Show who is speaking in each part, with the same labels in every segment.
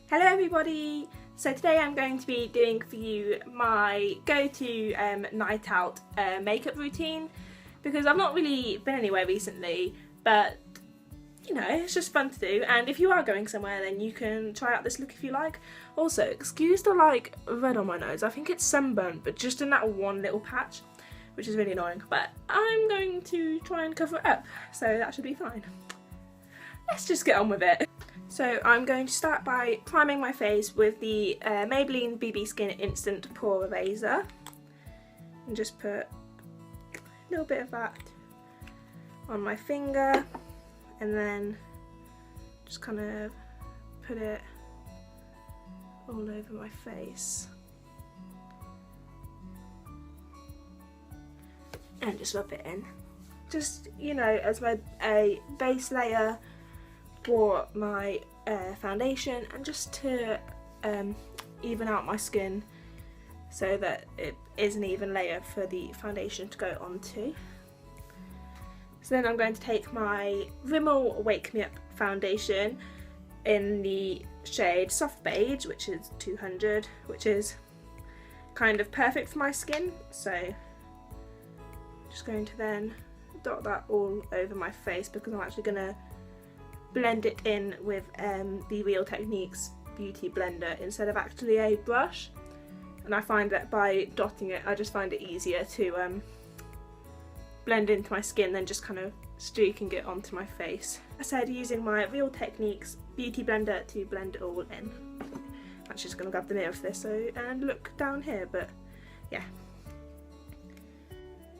Speaker 1: Hello everybody! So today I'm going to be doing for you my go-to night out makeup routine, because I've not really been anywhere recently, but you know, it's just fun to do, and if you are going somewhere then you can try out this look if you like. Also, excuse the red on my nose, I think it's sunburnt, but just in that one little patch, which is really annoying, but I'm going to try and cover it up, so that should be fine. Let's just get on with it. So I'm going to start by priming my face with the Maybelline BB Skin Instant Pore Eraser, and just put a little bit of that on my finger, and then just kind of put it all over my face and just rub it in, just, you know, as a base layer for my foundation, and just to even out my skin so that it is an even layer for the foundation to go onto. So then I'm going to take my Rimmel Wake Me Up foundation in the shade Soft Beige, which is 200, which is kind of perfect for my skin. So I'm just going to then dot that all over my face, because I'm actually going to blend it in with the Real Techniques Beauty Blender instead of actually a brush, and I find that by dotting it I just find it easier to blend into my skin than just kind of streaking it onto my face. I said using my Real Techniques Beauty Blender to blend it all in. I'm just going to grab the mirror for this and look down here, but yeah.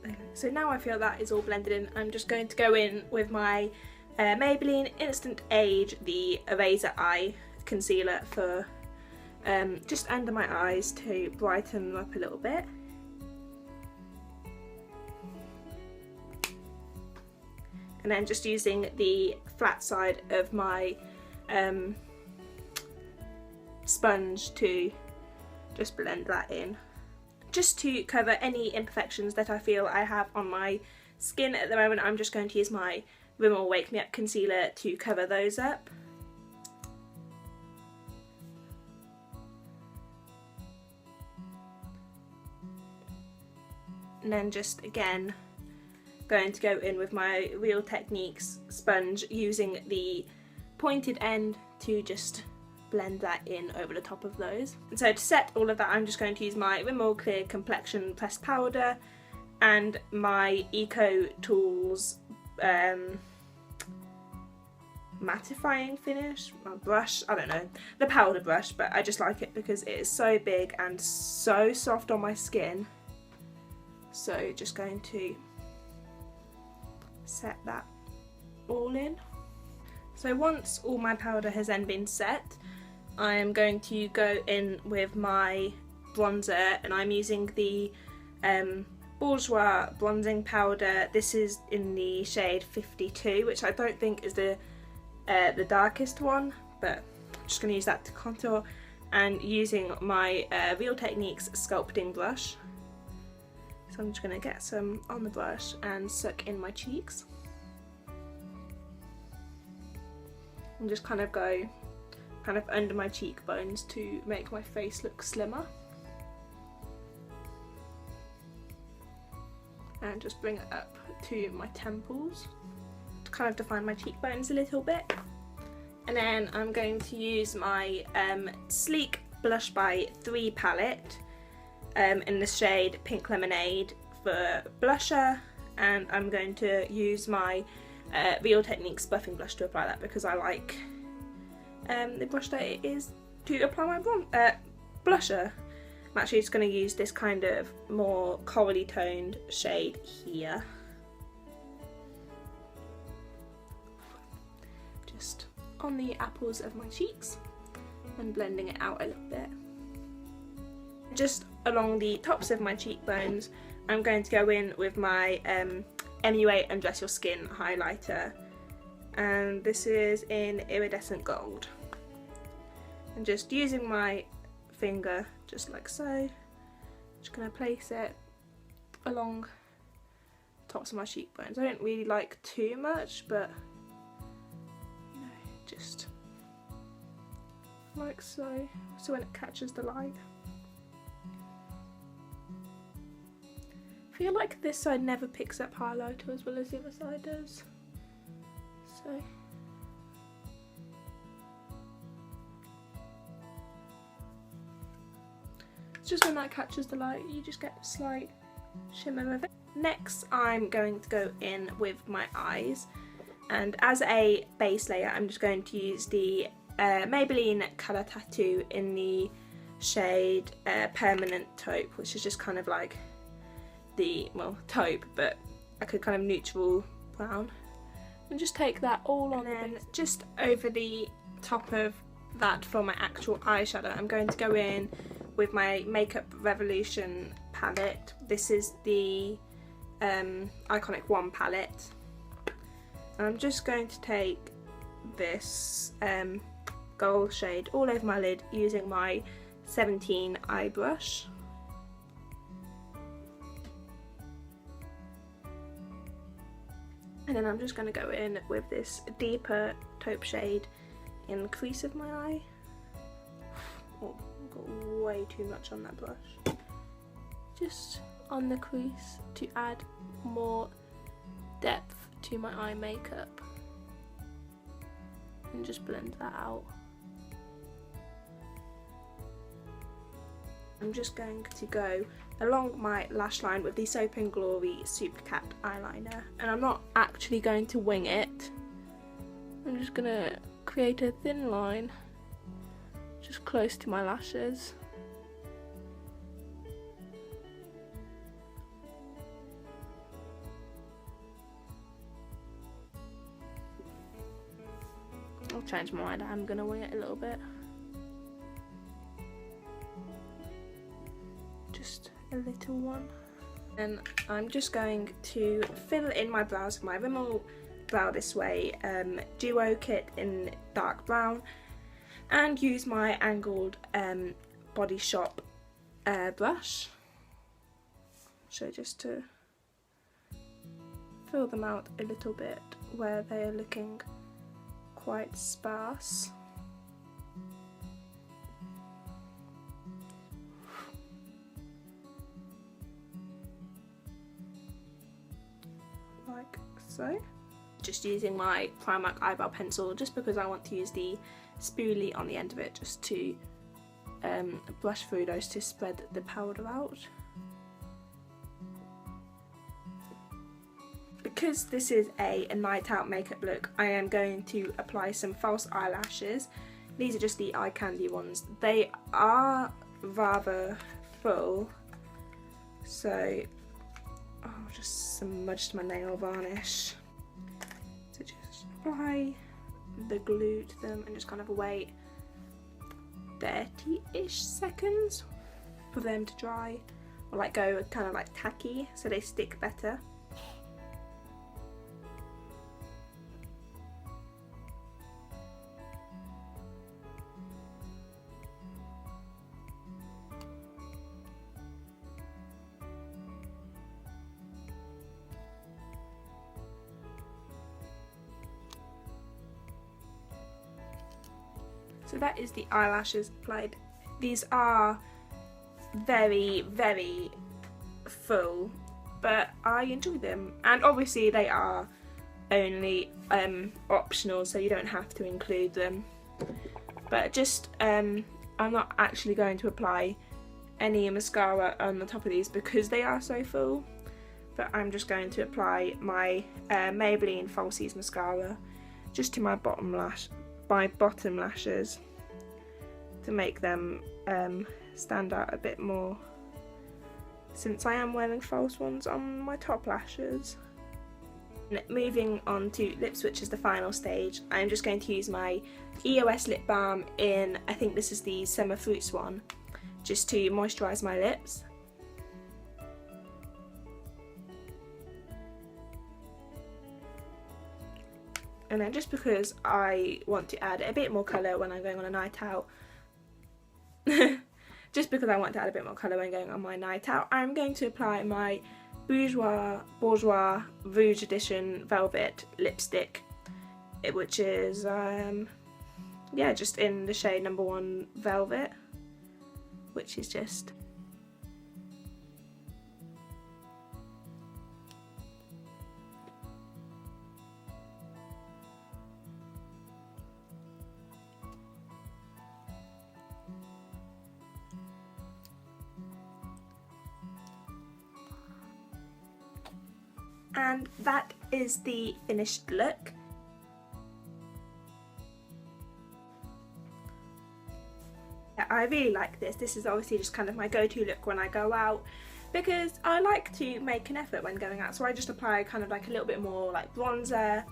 Speaker 1: Okay, so now I feel that is all blended in, I'm just going to go in with my Maybelline Instant Age, the Eraser Eye Concealer, for just under my eyes to brighten them up a little bit. And then just using the flat side of my sponge to just blend that in, just to cover any imperfections that I feel I have on my skin at the moment. I'm just going to use my Rimmel Wake Me Up concealer to cover those up. And then just again going to go in with my Real Techniques sponge, using the pointed end to just blend that in over the top of those. And so to set all of that, I'm just going to use my Rimmel Clear Complexion Pressed Powder and my Eco Tools mattifying finish, my brush, I don't know, the powder brush, but I just like it because it is so big and so soft on my skin. So just going to set that all in. So once all my powder has then been set, I am going to go in with my bronzer, and I'm using the Bourjois bronzing powder. This is in the shade 52, which I don't think is the darkest one, but I'm just going to use that to contour, and using my Real Techniques sculpting brush. So I'm just going to get some on the brush and suck in my cheeks, and just kind of go under my cheekbones to make my face look slimmer, and just bring it up to my temples to kind of define my cheekbones a little bit. And then I'm going to use my Sleek Blush by 3 palette in the shade Pink Lemonade for blusher, and I'm going to use my Real Techniques buffing blush to apply that, because I like the brush that it is to apply my blusher. I'm actually just going to use this kind of more corally toned shade here, just on the apples of my cheeks, and blending it out a little bit. Just along the tops of my cheekbones, I'm going to go in with my MUA Undress Your Skin highlighter, and this is in Iridescent Gold. And just using my finger, just like so, just going to place it along the tops of my cheekbones. I don't really like too much, but you know, just like so, so when it catches the light. I feel like this side never picks up highlighter as well as the other side does. So it's just when that catches the light, you just get a slight shimmer with it. Next, I'm going to go in with my eyes, and as a base layer, I'm just going to use the Maybelline Colour Tattoo in the shade Permanent Taupe, which is just kind of like the, well, taupe, but like a kind of neutral brown. And just take that all on, and then just over the top of that for my actual eyeshadow, I'm going to go in with my Makeup Revolution palette. This is the Iconic One palette. And I'm just going to take this gold shade all over my lid using my 17 eye brush. And then I'm just going to go in with this deeper taupe shade in the crease of my eye. Oh, I've got way too much on that brush. Just on the crease to add more depth to my eye makeup. And just blend that out. I'm just going to go along my lash line with the Soap & Glory Super Cat eyeliner, and I'm not actually going to wing it. I'm just going to create a thin line just close to my lashes. I'll change my mind, I'm going to wing it a little bit. Just a little one. And I'm just going to fill in my brows with my Rimmel Brow This Way Duo Kit in dark brown, and use my angled Body Shop brush. So just to fill them out a little bit where they are looking quite sparse. Like so. Just using my Primark eyebrow pencil, just because I want to use the spoolie on the end of it, just to brush through those to spread the powder out. Because this is a night out makeup look, I am going to apply some false eyelashes. These are just the eye candy ones. They are rather full, so I'll just smudge my nail varnish. So just apply the glue to them and just kind of wait 30-ish seconds for them to dry, or like go kind of like tacky so they stick better. So that is the eyelashes applied. These are very, very full, but I enjoy them. And obviously they are only optional, so you don't have to include them. But just, I'm not actually going to apply any mascara on the top of these because they are so full. But I'm just going to apply my Maybelline Falsies mascara just to my bottom lashes to make them stand out a bit more, since I am wearing false ones on my top lashes. And moving on to lips, which is the final stage, I'm just going to use my EOS lip balm in, I think this is the Summer Fruits one, just to moisturise my lips. And then just because I want to add a bit more colour when I'm going on a night out, my night out, I'm going to apply my Bourjois Rouge Edition Velvet lipstick, which is yeah, just in the shade number 1 Velvet, which is just and that is the finished look. I really like this. This is obviously just kind of my go-to look when I go out, because I like to make an effort when going out, so I just apply kind of like a little bit more like bronzer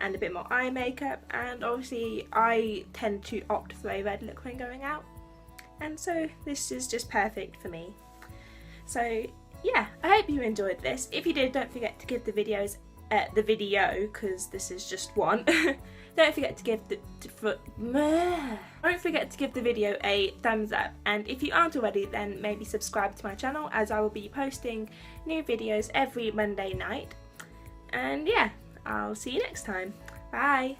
Speaker 1: and a bit more eye makeup, and obviously I tend to opt for a red look when going out, and so this is just perfect for me. So yeah, I hope you enjoyed this. If you did, don't forget to give the video, because this is just one. Don't forget to give the video a thumbs up, and if you aren't already, then maybe subscribe to my channel, as I will be posting new videos every Monday night. And yeah, I'll see you next time. Bye!